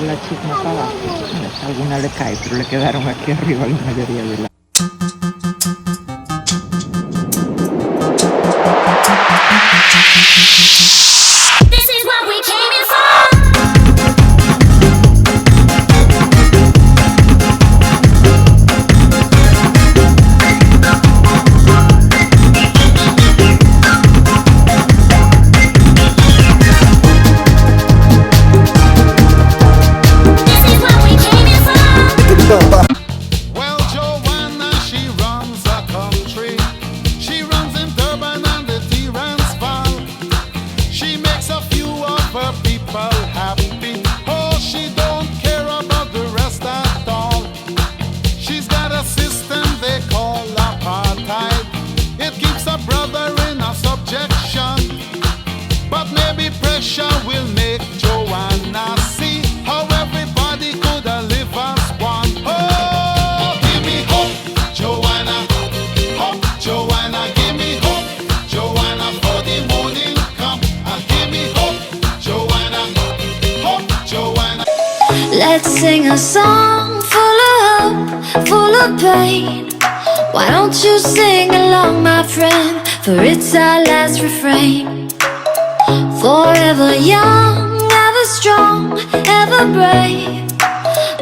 La chisma para abajo. Alguna le cae, pero le quedaron aquí arriba la mayoría de la... Well, Joanna, she runs a country. She runs in Durban and the Transvaal. She makes a few of her people happy. Oh, she don't care about the rest at all. She's got a system they call apartheid. It keeps a brother in a subjection. But maybe pressure will make Joanna see how everybody could live as one. Oh, give me hope, Joanna. Hope, Joanna, give me hope, Joanna, for the morning come. Give me hope, Joanna. Hope, Joanna. Let's sing a song full of hope, full of pain. Why don't you sing along, my friend? For it's our last refrain. Forever young, ever strong, ever brave.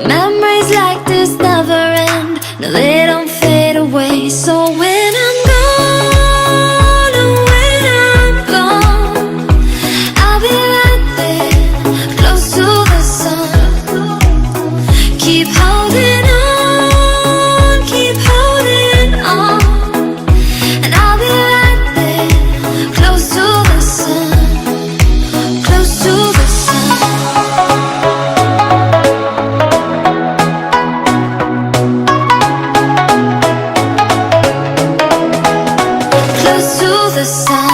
Memories like this never end. No, they don't fade away. So when I'm gone, oh, when I'm gone, I'll be right there, close to the sun. Keep holding on, keep holding on. And I'll be right there, close to the sun. Close to the sun. Close to the sun.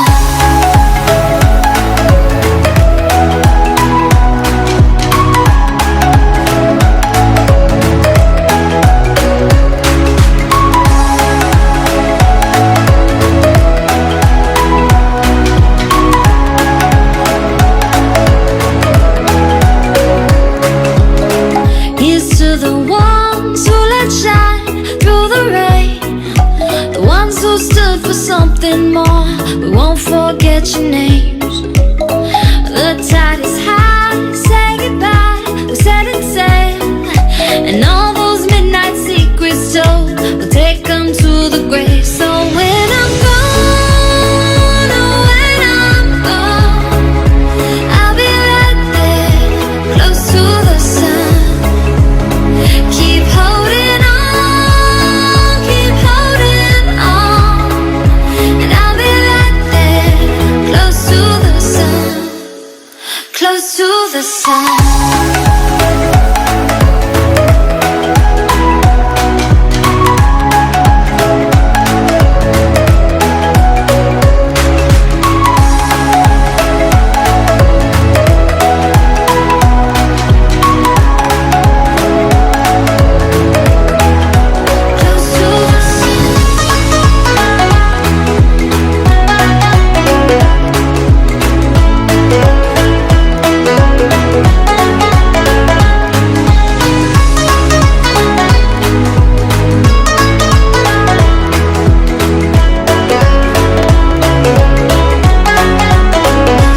Here's to the ones who let shine through the rain, the ones who stood for something more. We won't forget your names. The tide is high, say goodbye, we're setting sail. And all those midnight secrets told, we'll take them to the grave. So when I'm gone, oh, when I'm gone, I'll be right there, close to the sun. Keep holding on, keep holding on. And I'll be right there, close to the sun. Close to the sun. Close to the sun.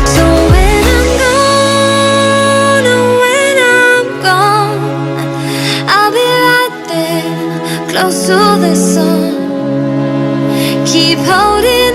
So when I'm gone, oh, when I'm gone, I'll be right there, close to the sun. Keep holding